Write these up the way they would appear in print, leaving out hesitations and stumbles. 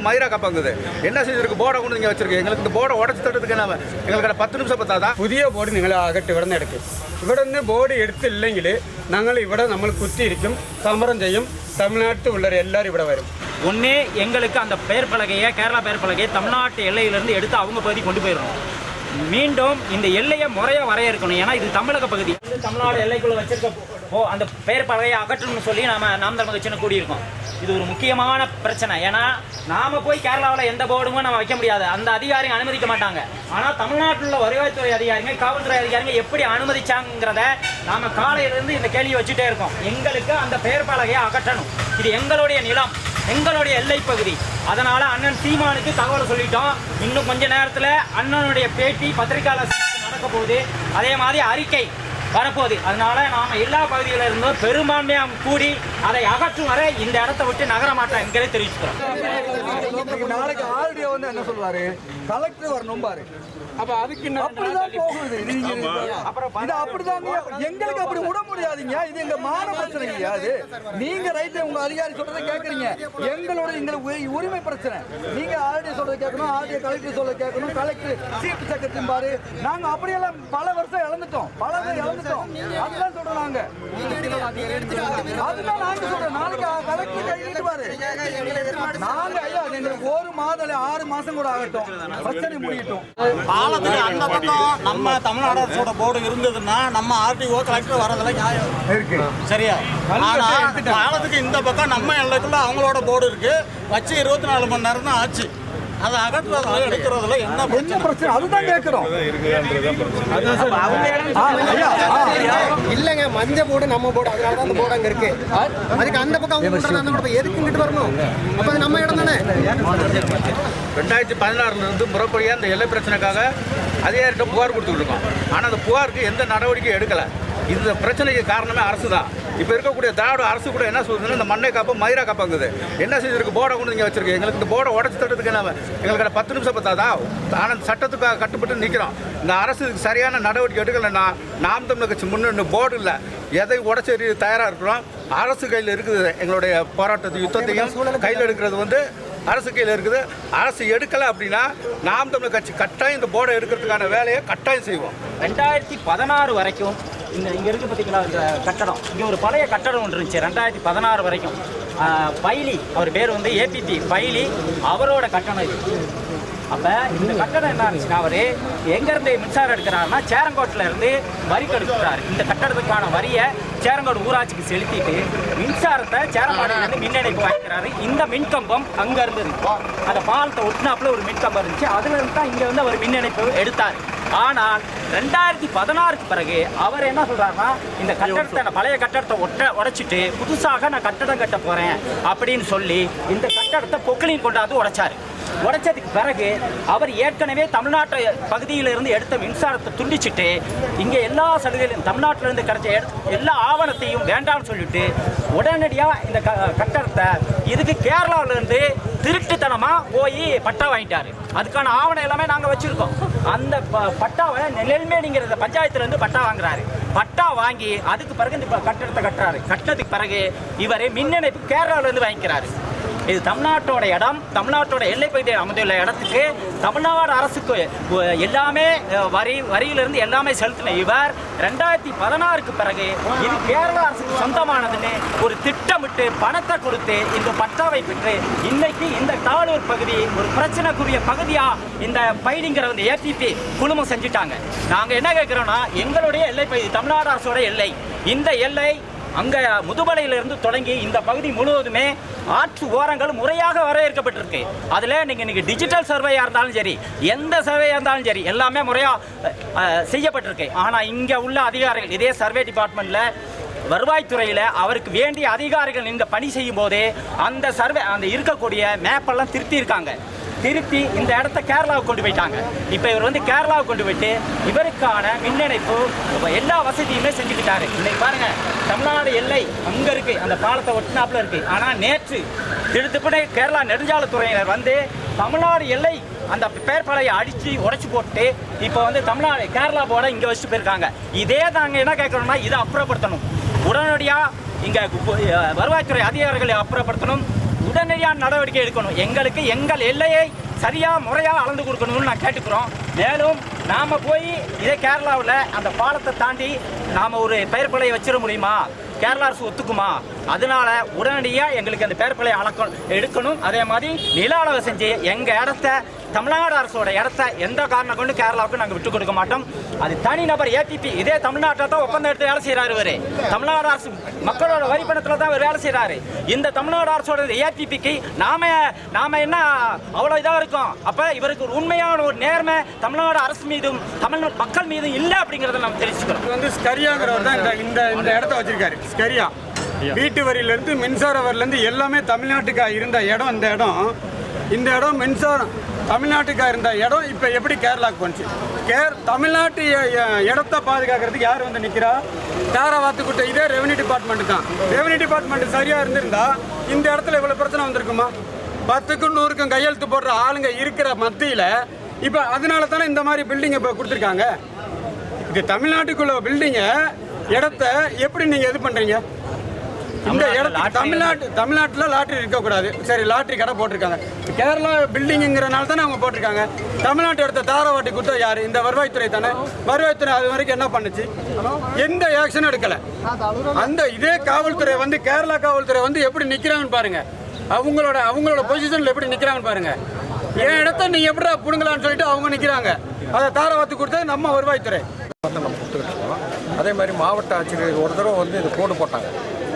மயிரா காப்பாங்குது. என்ன செஞ்சிருக்கு? போர்டை கொண்டு இங்கே வச்சிருக்கு. எங்களுக்கு இந்த போர்டை உடச்சி தட்டுறதுக்கு என்ன எங்களுக்கு 10 നിമിഷം പത്താതാ. പുതിയ ബോർഡ് നിങ്ങൾ അകത്ത് ഇവിടെ നിന്ന് എടുക്കും. ഇവിടെ നിന്ന് ബോർഡ് എടുത്തില്ലെങ്കിൽ ഞങ്ങൾ ഇവിടെ നമ്മൾ കുത്തിയിരിക്കും, സമരം ചെയ്യും. தமிழ்நாட்டு உள்ளவர் எல்லாரும் ഇവിടെ வரும். ஒன்றே எங்களுக்கு அந்த பெயர் பலகையை, கேரளா பெயர் பலகையை தமிழ்நாட்டு எல்லையிலேருந்து எடுத்து அவங்க பகுதி கொண்டு போயிடணும். மீண்டும் இந்த எல்லையை முறையாக வரையறுக்கணும். ஏன்னா இது தமிழக பகுதி. தமிழ்நாடு எல்லைக்குள்ளே வச்சிருக்க அந்த பெயர் பலகையை அகற்றணும்னு சொல்லி நாம் தமிழ் கட்சின்னு கூடியிருக்கோம். இது ஒரு முக்கியமான பிரச்சனை. ஏன்னா நாம் போய் கேரளாவில் எந்த போர்டுமே நம்ம வைக்க முடியாது, அந்த அதிகாரிகள் அனுமதிக்க மாட்டாங்க. ஆனால் தமிழ்நாட்டில் உள்ள வருவாய்த்துறை அதிகாரிகள், காவல்துறை அதிகாரிகள் எப்படி அனுமதிச்சாங்கிறத நாம் காலையிலேருந்து இந்த கேள்வியை வச்சுட்டே இருக்கோம். எங்களுக்கு அந்த பெயர் பலகையை அகற்றணும். இது எங்களுடைய நிலம், எங்களுடைய எல்லை பகுதி. அதனால் அண்ணன் சீமானுக்கு தகவல் சொல்லிட்டோம். இன்னும் கொஞ்ச நேரத்தில் அண்ணனுடைய பேட்டி பத்திரிகையாளர் நடக்க போகுது. அதே மாதிரி அறிக்கை வரப்போகுது. அதனால நாம் எல்லா பகுதிகளில் இருந்தும் பெரும்பான்மையாக கூடி அதை அகற்றும் வரை இந்த இடத்தை விட்டு நகர மாட்டோம் என்கிறே தெரிவிச்சுக்கிறோம். நாளைக்கு ஆர்டிஓ வந்து என்ன சொல்லுவாரு? கலெக்டர் வரணும் பாரு. அப்ப அதுக்கு அப்படிதான் போகுது. இது அப்படிதான். எங்களுக்கு அப்படி விட முடியாதுங்க. இது எங்க மான பிரச்சனை இல்லையா? அது நீங்க ரைட்டு உங்க அதிகாரி சொல்றதை கேட்கறீங்க. எங்களுக்கு உரிமை பிரச்சனை. நீங்க ஆர்டிஓ சொல்றதை கேட்கணும், ஆர்டிஓ கலெக்டர் சொல்ல கேட்கணும், கலெக்டர் சீஃப் செக்ரட்டரி பாரு. நாங்க அப்படியெல்லாம் பல வருஷம் இழந்துட்டோம், அதுதான் சொல்றோம் நாங்க. அதுதான் நாங்க சொல்றோம். நாளைக்கு கலெக்டர் கையிட்டு பாரு. நாங்க ஐயா எங்களுக்கு 1 மாதம் 6 மாசம் கூட ஆகட்டும், பிரச்சனை முடியட்டும். பாலத்துக்கு அந்த பக்கம் நம்ம தமிழ்நாடு அரசோட போர்டு இருந்ததுன்னா நம்ம ஆர்டிஓ கலெக்டர் வரதுல நியாயம் இருக்கு, சரியா? ஆனா பாலத்துக்கு இந்த பக்கம் நம்ம எல்லைக்குள்ள அவங்களோட போர்டு இருக்கு, வச்சு 24 மணி நேரம் தான் ஆச்சு. அதை அகற்றுறதுல எடுக்கிறதுல என்ன பிரச்சனை? அதுதான் கேட்கிறோம். இல்லைங்க, மஞ்ச போர்டு நம்ம போர்டு, அதனால தான் அந்த போர்டு அங்க இருக்கு. அதுக்கு அந்த பக்கம் அவங்க எதுக்கு இங்கிட்டு வரணும்? அப்ப அது நம்ம இடம் தானே. 2016 இருந்து முறைப்படியாக இந்த எல்லை பிரச்சனைக்காக அதிகாரிகிட்ட புகார் கொடுத்துட்டு இருக்கோம். ஆனால் அந்த புகாருக்கு எந்த நடவடிக்கையும் எடுக்கலை. இந்த பிரச்சனைக்கு காரணமே அரசு தான். இப்போ இருக்கக்கூடிய திராவிட அரசு கூட என்ன சொல்லுதுன்னா இந்த மண்ணை காப்பா மயிரா காப்பாங்குது. என்ன செஞ்சிருக்கு? போர்டை கொண்டு இங்கே வச்சிருக்கு. எங்களுக்கு இந்த போர்டை உடச்சி தட்டுறதுக்கு என்ன எங்களுக்கு 10 நிமிஷம் பத்தாதா. ஆனால் சட்டத்துக்காக கட்டுப்பட்டு நிற்கிறோம். இந்த அரசு சரியான நடவடிக்கை எடுக்கலைன்னா நாம் தமிழர் கட்சி முன்னே போர்டு இல்லை, எதை உடச்செறி தயாராக இருக்கிறோம். அரசு கையில் இருக்குது. எங்களுடைய போராட்டத்தை யுத்தத்தையும் கையில் எடுக்கிறது வந்து அரசு கையில் இருக்குது. அரசு எடுக்கலை அப்படின்னா நாம் தமிழர் கட்சி கட்டாயம் இந்த போர்டை எடுக்கிறதுக்கான வேலையை கட்டாயம் செய்வோம். 2016 வரைக்கும் இங்கே இருக்குது பார்த்தீங்களா இந்த கட்டடம். இங்கே ஒரு பழைய கட்டடம் ஒன்று இருந்துச்சு 2016 வரைக்கும். பைலி, அவர் பேர் வந்து ஏபிபி பைலி, அவரோட கட்டணம் இது. அப்போ இந்த கட்டடம் என்ன இருந்துச்சுன்னா, அவர் எங்கேருந்து மின்சாரம் எடுக்கிறாருன்னா சேரங்கோட்டில் இருந்து வரி கெடுக்கிறாரு. இந்த கட்டடத்துக்கான வரியை சேரங்கோடு ஊராட்சிக்கு செலுத்திட்டு மின்சாரத்தை சேரங்காடுலேருந்து மின் இணைப்பு வாங்கிக்கிறாரு. இந்த மின்கம்பம் அங்கே இருந்தது, அந்த பாலத்தை ஒட்டினாப்புல ஒரு மின்கம்பம் இருந்துச்சு. அதுலேருந்து தான் இங்கே வந்து அவர் மின் இணைப்பு எடுத்தார். ஆனால் 2016க்கு பிறகு அவர் என்ன சொல்கிறாருன்னா, இந்த கட்டடத்தை, பழைய கட்டடத்தை உடைச்சிட்டு புதுசாக நான் கட்டடம் கட்ட போகிறேன் அப்படின்னு சொல்லி இந்த கட்டடத்தை பொக்களின் கொண்டாந்து உடைச்சார். உடைச்சதுக்கு பிறகு அவர் ஏற்கனவே தமிழ்நாட்டு பகுதியிலிருந்து எடுத்த மின்சாரத்தை துண்டிச்சுட்டு இங்கே எல்லா சலுகையிலும் தமிழ்நாட்டிலிருந்து கிடைச்ச எல்லா ஆவணத்தையும் வேண்டாம்னு சொல்லிட்டு உடனடியாக இந்த கட்டடத்தை இதுக்கு கேரளாவிலேருந்து திருட்டுத்தனமாக போய் பட்டா வாங்கிட்டாரு. அதுக்கான ஆவணம் எல்லாமே நாங்கள் வச்சுருக்கோம். அந்த பட்டாவை நெல்மேனிங்கிற பஞ்சாயத்துலேருந்து பட்டா வாங்குறாரு. பட்டா வாங்கி அதுக்கு பிறகு இந்த கட்டடத்தை கட்டுறாரு. கட்டினதுக்கு பிறகு இவர் மின் இணைப்பு கேரளாவிலேருந்து வாங்கிக்கிறாரு. இது தமிழ்நாட்டோட இடம், தமிழ்நாட்டோட எல்லை பகுதியில் அமைந்துள்ள இடத்துக்கு தமிழ்நாடு அரசுக்கு எல்லாமே வரியிலிருந்து எல்லாமே செலுத்தின இவர் 2016க்கு பிறகு இது கேரளா அரசுக்கு சொந்தமானதுன்னு ஒரு திட்டமிட்டு பணத்தை கொடுத்து இந்த பட்டாவை பெற்று இன்னைக்கு இந்த தாளூர் பகுதி ஒரு பிரச்சனைக்குரிய பகுதியாக இந்த பைலிங்கிற வந்து ஏபிபி குழுமம் செஞ்சுட்டாங்க. நாங்கள் என்ன கேட்குறோன்னா, எங்களுடைய எல்லை பகுதி தமிழ்நாடு அரசோட எல்லை, இந்த எல்லை அங்கே முதுமலையிலிருந்து தொடங்கி இந்த பகுதி முழுவதுமே ஆற்று ஓரங்கள் முறையாக வரையறுக்கப்பட்டிருக்கு. அதில் நீங்கள் டிஜிட்டல் சர்வேயாக இருந்தாலும் சரி, எந்த சர்வேயாக இருந்தாலும் சரி, எல்லாமே முறையாக செய்யப்பட்டிருக்கு. ஆனால் இங்கே உள்ள அதிகாரிகள், இதே சர்வே டிபார்ட்மெண்ட்டில் வருவாய்த்துறையில் அவருக்கு வேண்டிய அதிகாரிகள் இந்த பணி செய்யும் போதே அந்த சர்வே அந்த இருக்கக்கூடிய மேப்பெல்லாம் திருத்தியிருக்காங்க. திருப்பி இந்த இடத்த கேரளாவுக்கு கொண்டு போயிட்டாங்க. இப்போ இவர் வந்து கேரளாவுக்கு கொண்டு போயிட்டு இவருக்கான மின் இணைப்பு எல்லா வசதியுமே செஞ்சுக்கிட்டாரு. இன்னைக்கு பாருங்க, தமிழ்நாடு எல்லை அங்கே இருக்குது, அந்த பாலத்தை ஒட்டினாப்புல இருக்குது. ஆனால் நேற்று திருத்துப்படி கேரளா நெடுஞ்சாலைத்துறையினர் வந்து தமிழ்நாடு எல்லை அந்த பெயர் பலகையை அடித்து உடைச்சி போட்டு இப்போ வந்து தமிழ்நாடு கேரளா போர்டை இங்கே வச்சுட்டு போயிருக்காங்க. இதே நாங்கள் என்ன கேட்குறோம்னா, இதை அப்புறப்படுத்தணும். உடனடியாக இங்கே வருவாய்த்துறை அதிகாரிகளை அப்புறப்படுத்தணும். உடனடியான நடவடிக்கை எடுக்கணும். எங்களுக்கு எங்கள் எல்லையை சரியாக முறையாக அளந்து கொடுக்கணும்னு நான் கேட்டுக்கிறோம். மேலும் நாம் போய் இதே கேரளாவில் அந்த பாலத்தை தாண்டி நாம் ஒரு பெயர் பலகையை வச்சிட முடியுமா? கேரளா அரசு ஒத்துக்குமா? அதனால உடனடியாக எங்களுக்கு அந்த பெயர் பலகை எடுக்கணும். அதே மாதிரி நில அளவை செஞ்சு எங்கள் இடத்த, தமிழ்நாடு அரசோட இடத்த எந்த காரணம் கொண்டு கேரளாவுக்கு நாங்கள் விட்டு கொடுக்க மாட்டோம். அது தனிநபர் ஏபிபி இதே தமிழ்நாட்டில் தான் ஒப்பந்தம் எடுத்து வேலை செய்கிறாரு. இவர் தமிழ்நாடு அரசு மக்களோட வரி பணத்தில் தான் இவர் வேலை செய்கிறாரு. இந்த தமிழ்நாடு அரசோட ஏபிபிக்கு நாம என்ன அவ்வளோ இதாக இருக்கும்? அப்போ இவருக்கு ஒரு உண்மையான ஒரு நேர்மை தமிழ்நாடு அரசு மீதும் தமிழ் மக்கள் மீதும் இல்லை அப்படிங்கிறத நம்ம தெரிஞ்சுக்கிறோம். இது வந்து ஸ்கரியாங்கிறவர் தான் இந்த இடத்த வச்சிருக்காரு. ஸ்கரியா வீட்டு வரியிலேருந்து மின்சார வரியிலேருந்து எல்லாமே தமிழ்நாட்டுக்காக இருந்த இடம். இந்த இடம் மின்சாரம் தமிழ்நாட்டுக்காக இருந்த இடம் இப்போ எப்படி கேரளாவுக்கு போச்சு? தமிழ்நாட்டு இடத்த பாதுகாக்கிறதுக்கு யார் வந்து நிற்கிறா? தாராவாத்துக்குட்ட இதே ரெவன்யூ டிபார்ட்மெண்ட் தான். ரெவன்யூ டிபார்ட்மெண்ட் சரியாக இருந்திருந்தா இந்த இடத்துல இவ்வளோ பிரச்சனை வந்திருக்குமா? 10க்கும் 100க்கும் கையெழுத்து போடுற ஆளுங்க இருக்கிற மத்தியில் இப்போ அதனால தானே இந்த மாதிரி பில்டிங்கை இப்போ கொடுத்துருக்காங்க. இது தமிழ்நாட்டுக்குள்ள பில்டிங்கை இடத்த எப்படி நீங்கள் இது பண்ணுறீங்க? இந்த இடத்துல தமிழ்நாட்டில் லாட்ரி இருக்கக்கூடாது. சரி, லாட்ரி கடை போட்டிருக்காங்க. கேரளா பில்டிங்குங்கிறனால தானே அவங்க போட்டிருக்காங்க. தமிழ்நாட்டு இடத்த தாராவாட்டி கொடுத்தா யார்? இந்த வருவாய்த்துறை தானே. வருவாய்த்துறை அது வரைக்கும் என்ன பண்ணுச்சு? எந்த ஆக்ஷனும் எடுக்கலை. அந்த இதே காவல்துறை வந்து கேரளா காவல்துறை வந்து எப்படி நிற்கிறாங்கன்னு பாருங்க. அவங்களோட பொசிஷனில் எப்படி நிற்கிறாங்கன்னு பாருங்க. என் இடத்த நீ எப்படா பிடுங்கலான்னு சொல்லிட்டு அவங்க நிற்கிறாங்க. அதை தாராவாத்து கொடுத்தது நம்ம வருவாய்த்துறை. நம்ம கொடுத்துக்கிட்டு இருக்கோம். அதே மாதிரி மாவட்ட ஆட்சியர் ஒரு தடவை வந்து இது கோடு போட்டாங்க.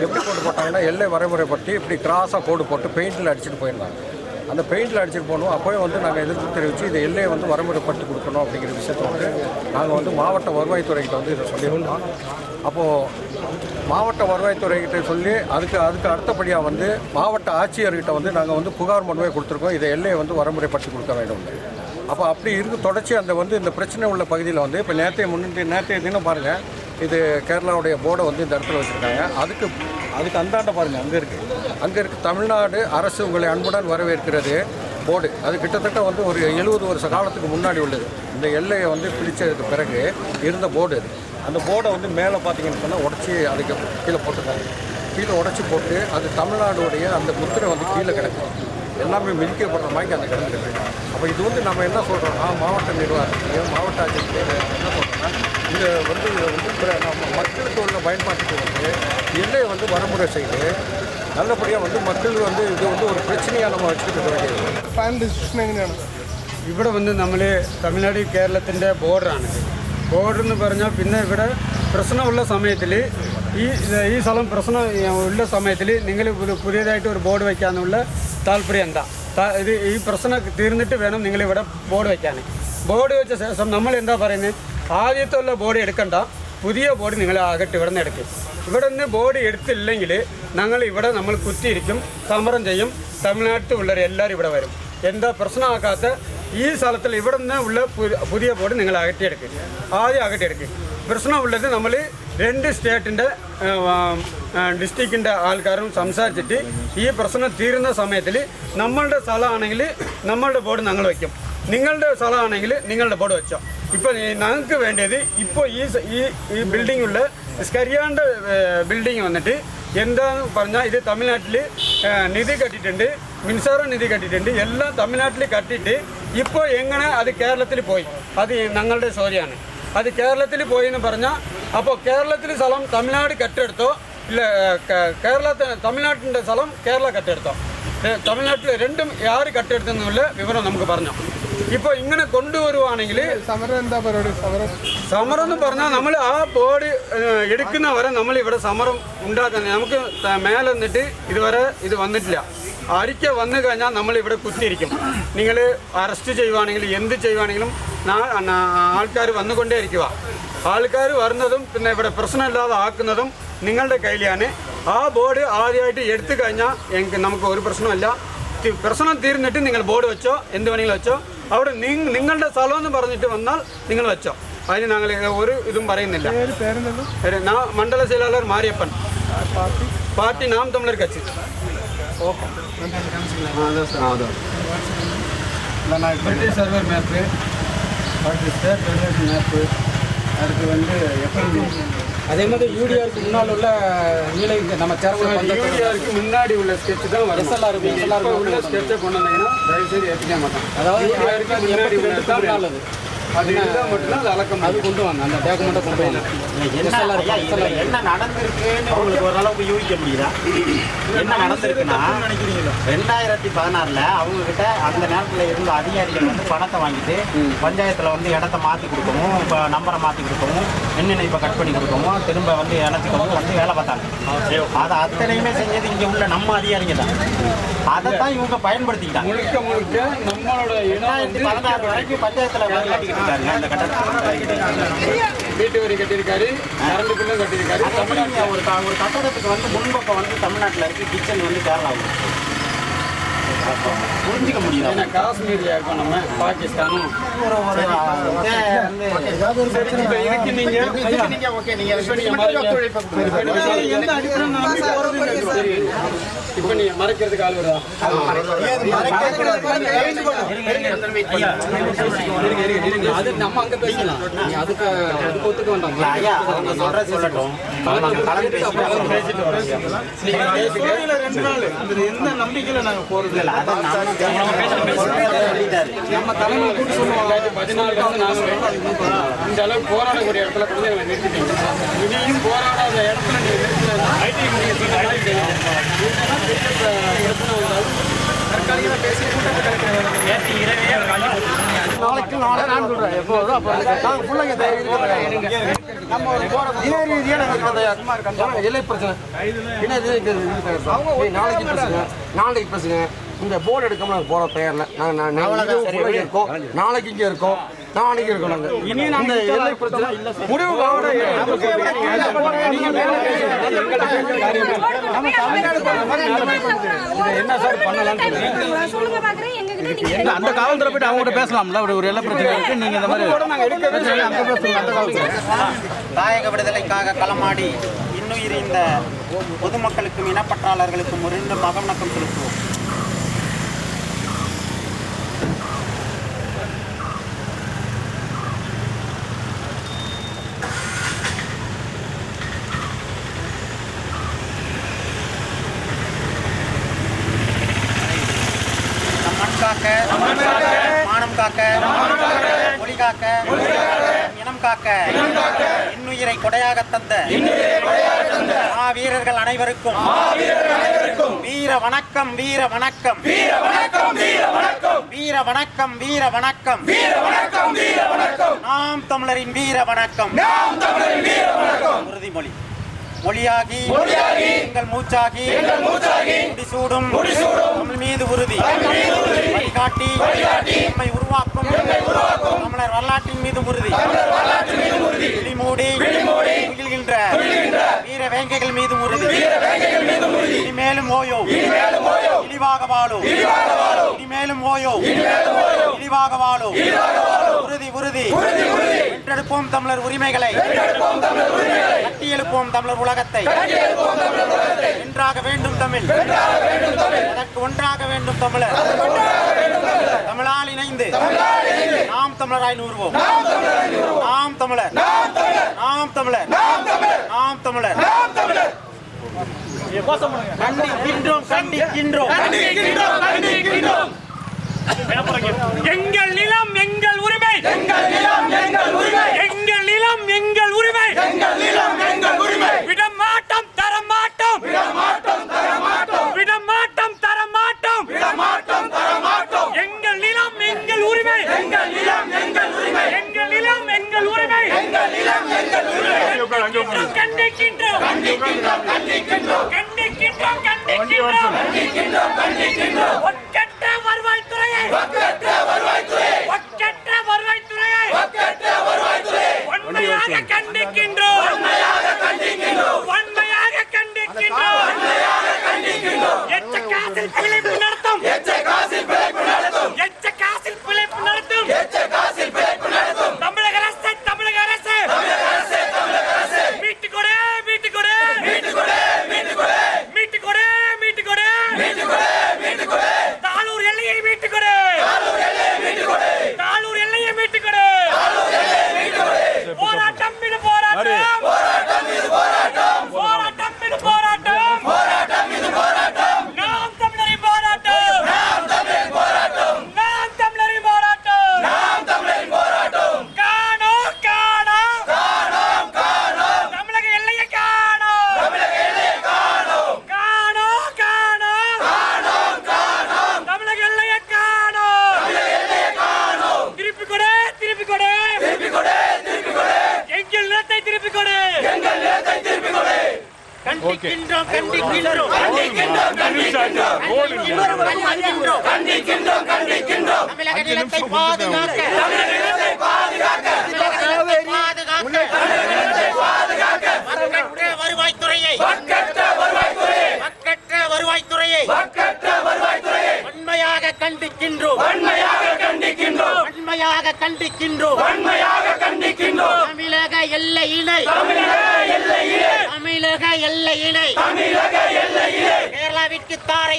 எப்படி கோடு போட்டாங்கன்னா எல்லை வரைமுறை பற்றி இப்படி கிராஸாக கோடு போட்டு பெயிண்டில் அடிச்சுட்டு போயிருந்தாங்க. அந்த பெயிண்டில் அடிச்சுட்டு போகணும். அப்போயே வந்து நாங்கள் எதிர்த்து தெரிவித்து இது எல்லையை வந்து வரைமுறைப்பட்டு கொடுக்கணும் அப்படிங்கிற விஷயத்தை வந்து நாங்கள் வந்து மாவட்ட வருவாய்த்துறைகிட்ட வந்து இதை சொல்லியிருந்தோம். அப்போது மாவட்ட வருவாய்த்துறைகிட்ட சொல்லி அதுக்கு அடுத்தபடியாக வந்து மாவட்ட ஆட்சியர்கிட்ட வந்து நாங்கள் வந்து புகார் மனுவை கொடுத்துருக்கோம். இதை எல்லையை வந்து வரைமுறைப்பட்டு கொடுக்க வேண்டும். அப்போ அப்படி இருக்கு தொடர்ச்சி அந்த வந்து இந்த பிரச்சனை உள்ள பகுதியில் வந்து இப்போ நேற்றைய தினம் பாருங்கள், இது கேரளாவுடைய போர்டை வந்து இந்த இடத்துல வச்சுருக்காங்க. அதுக்கு அந்தாண்ட பாருங்கள், அங்கே இருக்குது தமிழ்நாடு அரசு உங்களை அன்புடன் வரவேற்கிறது போர்டு. அது கிட்டத்தட்ட வந்து ஒரு 70 வருஷ காலத்துக்கு முன்னாடி உள்ளது. இந்த எல்லையை வந்து பிடிச்சதுக்கு பிறகு இருந்த போர்டு அது. அந்த போர்டை வந்து மேலே பார்த்தீங்கன்னு சொன்னால் உடச்சி அதுக்கு கீழே போட்டுருக்காங்க. கீழே உடச்சி போட்டு அது தமிழ்நாடுடைய அந்த முத்திரை வந்து கீழே கிடக்கும். எல்லாமே மிதிக்கப்படுற மாதிரி அந்த கிடக்குது. அப்போ இது வந்து நம்ம என்ன சொல்கிறோம்னா மாவட்ட நிர்வாகம் மாவட்ட ஆட்சியர் என்ன சொல்கிறோம்னா இதை வந்து நம்ம மக்களுக்கு உள்ள பயன்பாட்டுக்கு வந்து எல்லையை வந்து வரைமுறை செய்து நல்லபடியாக வந்து மக்கள் வந்து இது வந்து ஒரு பிரச்சனையாக நம்ம வச்சுக்கிட்டு വേണ്ടിയത്. ഇവിടെ வந்து നമ്മൾ തമിഴ്നാട് കേരളത്തിൻ്റെ ബോർഡറാണിത്. ബോർഡറെന്ന് പറഞ്ഞാൽ പിന്നെ ഇവിടെ പ്രശ്നമുള്ള സമയത്തിൽ ഈ സ്ഥലം പ്രശ്നം ഉള്ള സമയത്തിൽ നിങ്ങൾ പുതിയതായിട്ട് ഒരു ബോർഡ് വയ്ക്കാനുള്ള താല്പര്യം എന്താ? ഇത് ഈ പ്രശ്നം തീർന്നിട്ട് വേണം നിങ്ങളിവിടെ ബോർഡ് വയ്ക്കാൻ. ബോർഡ് വെച്ച ശേഷം നമ്മൾ എന്താ പറയുന്നത്? ആദ്യത്തുള്ള ബോർഡ് എടുക്കണ്ട, പുതിയ ബോർഡ് നിങ്ങൾ അകട്ട് ഇവിടെ നിന്ന് എടുക്കും. ഇവിടെ നിന്ന് ബോർഡ് എടുത്തില്ലെങ്കിൽ നമ്മൾ കുത്തിയിരിക്കും, സമരം ചെയ്യും. തമിഴ്നാട്ടിലുള്ളവർ എല്ലാവരും ഇവിടെ വരും. എന്താ പ്രശ്നമാക്കാത്ത ഈ സ്ഥലത്തിൽ ഇവിടെ നിന്ന് ഉള്ള പുതിയ ബോർഡ് നിങ്ങൾ അകറ്റിയെടുക്കും. ആദ്യം അകറ്റിയെടുക്കും. പ്രശ്നമുള്ളത് നമ്മൾ 2 സ്റ്റേറ്റിൻ്റെ ഡിസ്ട്രിക്റ്റിൻ്റെ ആൾക്കാരും സംസാരിച്ചിട്ട് ഈ പ്രശ്നം തീരുന്ന സമയത്തിൽ നമ്മളുടെ സ്ഥലമാണെങ്കിൽ നമ്മളുടെ ബോർഡ് ഞങ്ങൾ വയ്ക്കും, നിങ്ങളുടെ സ്ഥലമാണെങ്കിൽ നിങ്ങളുടെ ബോർഡ് വെച്ചോ. ഇപ്പോൾ ഞങ്ങൾക്ക് വേണ്ടത് ഇപ്പോൾ ഈ ബിൽഡിങ്ങുള്ള സ്കരിയാണ്ട് ബിൽഡിങ് വന്നിട്ട് എന്താണെന്ന് പറഞ്ഞാൽ ഇത് തമിഴ്നാട്ടിൽ നിധി കട്ടിട്ടുണ്ട്, മിൻസാര നിധി കട്ടിട്ടുണ്ട്, എല്ലാം തമിഴ്നാട്ടിൽ കട്ടിട്ട് ഇപ്പോൾ എങ്ങനെ അത് കേരളത്തിൽ പോയി? അത് ഞങ്ങളുടെ ചോദ്യമാണ്. അത് കേരളത്തിൽ പോയി എന്ന് പറഞ്ഞാൽ അപ്പോൾ കേരളത്തിൽ സ്ഥലം തമിഴ്നാട് കെട്ടെടുത്തോ ഇല്ല തമിഴ്നാട്ടിൻ്റെ സ്ഥലം കേരള കെട്ടെടുത്തോ? തമിഴ്നാട്ടിൽ രണ്ടും ആര് കെട്ടെടുത്തെന്നുള്ള വിവരം നമുക്ക് പറഞ്ഞു. ഇപ്പോൾ ഇങ്ങനെ കൊണ്ടുവരുവാണെങ്കിൽ സമരം എന്താ പരിപാടി? സമരം എന്ന് പറഞ്ഞാൽ നമ്മൾ ആ ബോർഡ് എടുക്കുന്നവരെ നമ്മൾ ഇവിടെ സമരം ഉണ്ടാക്കുന്നത്. നമുക്ക് മേലെ നിന്നിട്ട് ഇതുവരെ ഇത് വന്നിട്ടില്ല. ഒരിക്കൽ വന്നു കഴിഞ്ഞാൽ നമ്മളിവിടെ കുത്തിയിരിക്കും. നിങ്ങൾ അറസ്റ്റ് ചെയ്യുവാണെങ്കിലും എന്ത് ചെയ്യുവാണെങ്കിലും ആൾക്കാർ വന്നുകൊണ്ടേ ഇരിക്കുക. ആൾക്കാർ വരുന്നതും പിന്നെ ഇവിടെ പ്രശ്നമില്ലാതെ ആക്കുന്നതും നിങ്ങളുടെ കയ്യിലാണ്. ആ ബോർഡ് ആദ്യമായിട്ട് എടുത്തു കഴിഞ്ഞാൽ നമുക്ക് ഒരു പ്രശ്നമില്ല. പ്രശ്നം തീർന്നിട്ട് നിങ്ങൾ ബോർഡ് വെച്ചോ, എന്ത് വേണമെങ്കിലും വെച്ചോ. അവിടെ നിങ്ങളുടെ സ്ഥലമെന്ന് പറഞ്ഞിട്ട് വന്നാൽ നിങ്ങൾ വെച്ചോ. അതിന് ഞങ്ങൾ ഒരു ഇതും പറയുന്നില്ല. മണ്ഡല செயலாளர் Mariyappan, party Naam Tamilar Katchi. British survey map, state regulation map, அடுத்து வந்து எஃப்எம்பி அதே மாதிரி யூடிஆருக்கு முன்னால் உள்ள நீலை நம்ம யூடிஆருக்கு முன்னாடி உள்ள ஸ்கெட்ச் தான் வரும். எஸ்எல்ஆர் உள்ள ஸ்கெட்சை கொண்டு வந்தீங்கன்னா தயவுசெய்து ஏற்றிக்க மாட்டோம். அதாவது யூடிஆருக்கு முன்னாடி உள்ள தான் நல்லது. அது இருந்தால் மட்டும்தான் அது அளக்கம். அது கொண்டு வாங்க, அந்த டாக்குமெண்ட்டை கொண்டு வாங்க. என்ன நடந்திருக்குன்னு உங்களுக்கு ஓரளவுக்கு யூகிக்க முடியுதா? என்ன நடந்திருக்குன்னா 2016 அவங்க கிட்ட அந்த நேரத்தில் இருந்த அதிகாரிகள் வந்து பணத்தை வாங்கிட்டு பஞ்சாயத்தில் வந்து இடத்த மாற்றி கொடுக்கவும், இப்போ நம்பரை மாற்றி கொடுக்கவும், மின் இணைப்பை கட் பண்ணி கொடுக்கவும், திரும்ப வந்து இனத்துக்கவும் வந்து வேலை பார்த்தாங்க. அதை அத்தனையுமே செஞ்சது இங்கே உள்ள நம்ம அதிகாரிங்க தான். அதை தான் இவங்க பயன்படுத்திக்கிட்டாங்க. முழுக்க முழுக்க நம்மளோட 2016 வரைக்கும் பஞ்சாயத்தில் வேலை கட்டிக்கிட்டு இருக்காங்க. அந்த வீட்டு வரி கட்டியிருக்காரு, கரண்ட் பில்லும் கட்டியிருக்காரு. ஒரு கட்டடத்துக்கு வந்து முன்பக்கம் வந்து தமிழ்நாட்டில் இருக்கு, கிச்சன் வந்து கேரளாவில் புரிஞ்சிக்க முடியும். ஏன்னா காஷ்மீரியா இருக்கும், நம்ம பாகிஸ்தானும் இதுக்கு நீங்க இப்ப நீங்க மறைக்கிறதுக்கு ஆள் வருதா? அது நம்ம அங்க பேசலாம். அதுக்கு ஒத்துக்க வேண்டாம். சொல்லட்டும். எந்த நம்பிக்கையில நாங்க போறது இல்லை. நம்ம தலைமை கூட்டு சொல்லுவாங்க 14 நாங்கள் இந்த அளவுக்கு போராடக்கூடிய இடத்துல கொண்டு நிறுத்திட்டீங்க. இதையும் போராடாத இடத்துல நீங்க நிறுத்தினா ஐடி நாளைக்கு நாளை நான் சொல்றேன் எப்போதும் அப்போ நாங்கள் ஃபுல்லாக நம்ம ஒரு இதே ரீதியாக நாங்கள் எல்லை பிரச்சனை என்ன நாளைக்கு பேசுங்க, நாளைக்கு பேசுங்க. இந்த போர்டு எடுக்காம நாங்கள் போகிற தயாரில் நாங்கள் இருக்கோம், நாளைக்கு இங்கே இருக்கோம், நாளைக்கு இருக்கோம். நாங்கள் இனி நாங்கள் எல்லை பிரச்சனை முடிவு என்ன சார் பண்ணலாம்? அந்த காவல்துறை போயிட்டு அவங்க கூட பேசலாம்ல. ஒரு எல்லா பிரச்சனை இருக்கு. நீங்க இந்த மாதிரி தாயக விடுதலைக்காக களமாடி இன்னுயிர் இந்த பொதுமக்களுக்கும் இனப்பற்றாளர்களுக்கும் முறிந்த மகவணக்கம் செலுத்துவோம். மானம் காக்க, மொழி காக்க, இனம் காக்க, இன்னுயிரை கொடையாக தந்த வீரர்கள் அனைவருக்கும் வீர வணக்கம், வீர வணக்கம், வீர வணக்கம், வீர வணக்கம், வீர வணக்கம், வீர வணக்கம், வீர வணக்கம். நாம் தமிழரின் வீர வணக்கம், நாம் தமிழரின் வீர வணக்கம். உறுதிமொழி மொழியாகி எங்கள் மூச்சாகி முடிசூடும் தமிழ் மீது உறுதி வழிகாட்டி நம்மை உருவாக்கும் தமிழர் வரலாற்றின் மீது உறுதி விழிமூடி துயில்கின்ற வீர வேங்கைகள் மீது உறுதி இனிமேலும் ஓயோ இழிவாக வாழோ இனிமேலும் ஓயோ இழிவாக வாழோ உறுதி உறுதி வென்றெடுப்போம் தமிழர் உரிமைகளை, கட்டி எழுப்போம் தமிழர் உலகத்தை. ஒன்றாக வேண்டும் தமிழ், அதற்கு ஒன்றாக வேண்டும் தமிழர். தமிழால் இணைந்து நாம் தமிழராய் நூறுவோம். நாம் தமிழர், நாம் தமிழர், நாம் தமிழர். கண்டிக்கின்றோம், கண்டிக்கின்றோம், கண்டிக்கின்றோம். எங்கள் நிலம் எங்கள் உரிமை, எங்கள் நிலம் எங்கள் உரிமை, எங்கள் நிலம் எங்கள் உரிமை, எங்கள் நிலம் எங்கள் உரிமை. விடமாட்டோம் தரமாட்டோம், விடமாட்டோம் தரமாட்டோம், விடமாட்டோம் தரமாட்டோம், விடமாட்டோம் தரமாட்டோம். எங்கள் நிலம் எங்கள் உரிமை, எங்கள் நிலம் எங்கள் உரிமை, எங்கள் நிலம் எங்கள் உரிமை, எங்கள் நிலம் எங்கள் உரிமை. கண்டிக்கின்றோம், கண்டிக்கின்றோம், கண்டிக்கின்றோம், கண்டிக்கின்றோம், கண்டிக்கின்றோம், கண்டிக்கின்றோம், கண்டிக்கின்றோம். ஒற்கற்ற வருவாய்த்துறையை, ஒற்கற்ற வருவாய்த்துறையை, ஒற்கற்ற வருவாய்த்துறையை, ஒற்கற்ற வருவாய்த்துறையை உண்மையாக கண்டிக்கின்றோம், உண்மையாக கண்டிக்கின்றோம், உண்மையாக கண்டிக்கின்றோம், உண்மையாக கண்டிக்கின்றோம். எச்ச காசில் பிழைப்பு நடத்தும், எச்ச காசில் பிழைப்பு நடத்தும், எச்ச காசில் பிழைப்பு நடத்தும், எச்ச காசில் பிழைப்பு நடத்தும். தமிழக அரசு, தமிழக அரசு, தமிழக அரசு, தமிழக அரசு. மீட்டு கொடு, மீட்டு கொடு, மீட்டு கொடு, மீட்டு கொடு, மீட்டு கொடு, மீட்டு கொடு, மீட்டு கொடு, மீட்டு கொடு. தாளூர் எல்லையை மீட்டு கொடு, தாளூர் கண்டிக்கின்றோம் கண்டிக்கின்றோம் தமிழக நிலத்தை பாதுகாக்க வருவாய்த்துறையை வன்மையாக கண்டிக்கின்றோம் தமிழக எல்லையினை கேரளாவிற்கு தாரை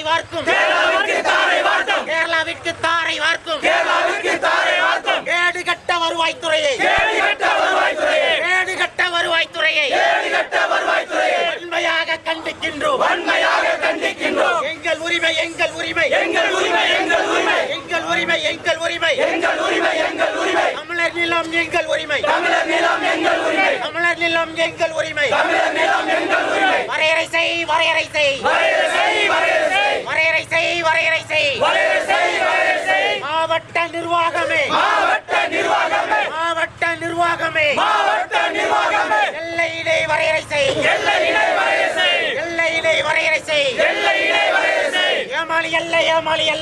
வார்க்கும் கேடுகட்ட வருவாய்த்துறையை வன்மையாக கண்டிக்கின்றோம் எங்கள் உரிமை தமிழர் நிலம் எங்கள் உரிமை வரையறை செய் மாவட்ட நிர்வாகமே எல்லையிலே வரையறை செய் ஏமாளி அல்ல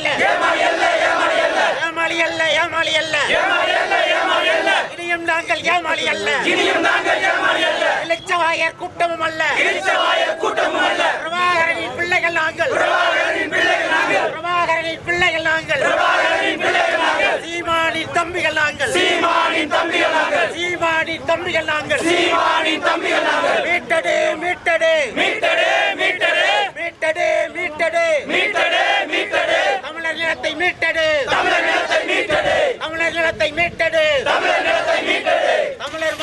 இனியும் நாங்கள் ஏமாளி அல்ல இலச்சவாயர் கூட்டமும் அல்ல பிரபாகரனின் பிள்ளைகள் நாங்கள் சீமானின் தம்பிகள் நாங்கள் மீட்டடு தமிழர் நிலத்தை மீட்டடு தமிழர்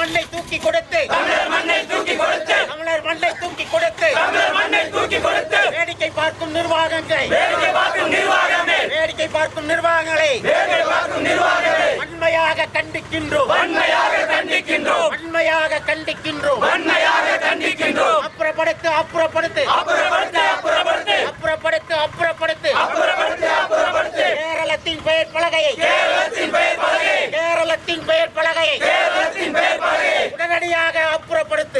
மண்ணை தூக்கி கொடுத்து வேடிக்கை பார்க்கும் நிர்வாகங்களை வன்மையாக கண்டிக்கின்றோம் அப்புறப்படுத்து கேரளத்தின் பெயர் பலகையை உடனடியாக அப்புறப்படுத்து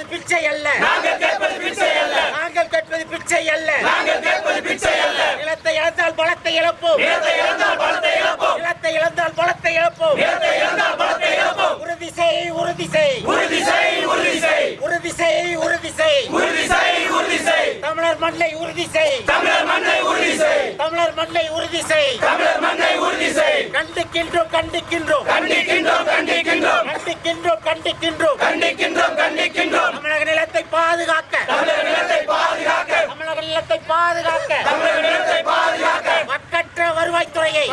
பிச்சை அல்ல நாங்கள் கேட்பது பிச்சை அல்ல நிலத்தை இழந்தால் பலத்தை இழப்போம் உறுதி செய் தமிழர் மண்ணை உறுதி செய் கண்டிக்கின்றோம் தமிழக நிலத்தை பாதுகாக்க மக்கற்ற வருவாய்த்துறையை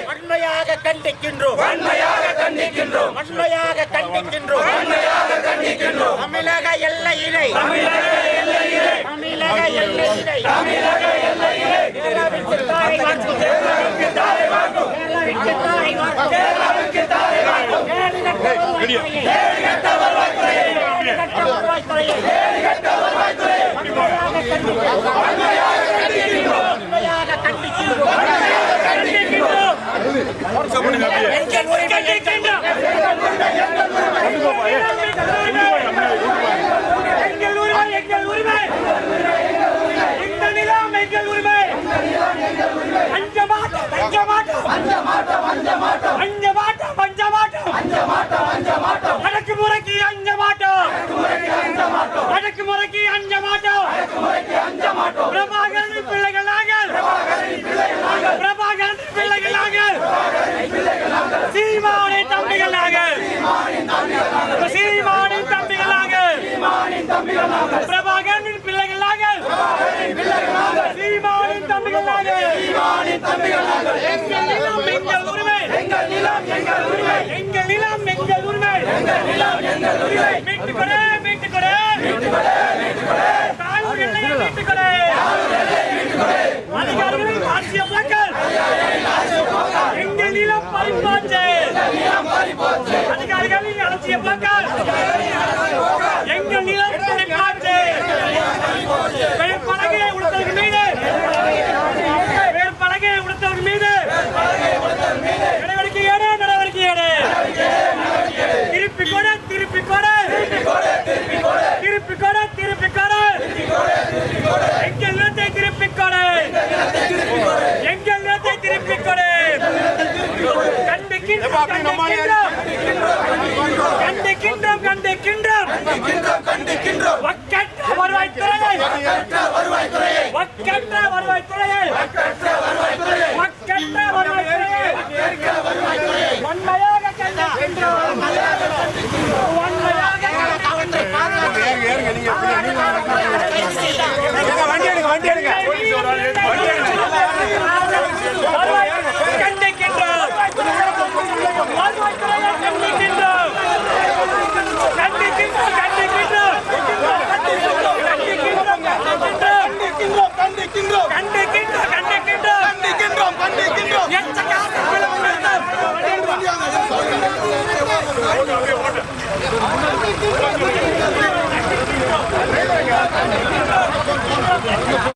வன்மையாக கண்டிக்கின்றோம் தமிழக எல்லையினை கேரளாவிற்கு தாரை வார்க்கும் அடக்குமுறைக்கு அஞ்ச மாட்டோம் பிரபாகரனின் பிள்ளைகள் நாங்கள் சீமானின் தம்பிகள் நாங்கள் பிரபாகரனின் பிள்ளைகள் நாங்கள் சீமானின் தம்பிகள் நாங்கள் எங்கள் நிலம் எங்கள் உரிமை மீட்டுக் கொடு தாயூர் எல்லையை மீட்டுக் கொடு அதிகாரிகளின் ஆட்சியர்கள் எங்கள் நிலம் பறிப்பாச்சு அதிகாரிகளின் ஆட்சியர்கள் எங்கள் நிலம் பறிப்பாச்சு கண்டிக்கின்றோம் கண்டிக்கின்றோம் வக்கற்ற வருவாய்த்துறையை வக்கற்ற வருவாய்த்துறையை வக்கற்ற வருவாய்த்துறையை வன்மையாக கண்டிக்கின்றோம் வன்மையாக வண்டி எடுங்க கண்டிக்கின்றோம் வருவாய்த்துறையை கண்டிக்கின்றோம் கண்டிக்கின்றோம் கண்டிக்கின்றோம் கண்டிக்கின்றோம் எச்ச